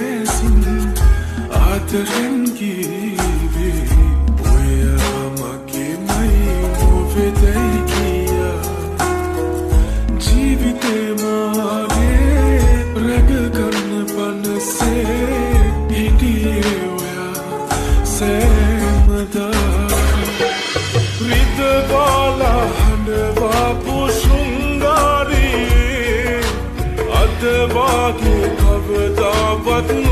ලෙසින් ආදරෙන් කීවේ ඔයා මගේමයි නොවෙතයි කියා ජීවිතේ මාගේ රැකගන්න පනසේ හිටියේ ඔයා සෑමදා රිදවාලා හඬවාපු ශෘංගාරී අද වාගේ කවදාවත්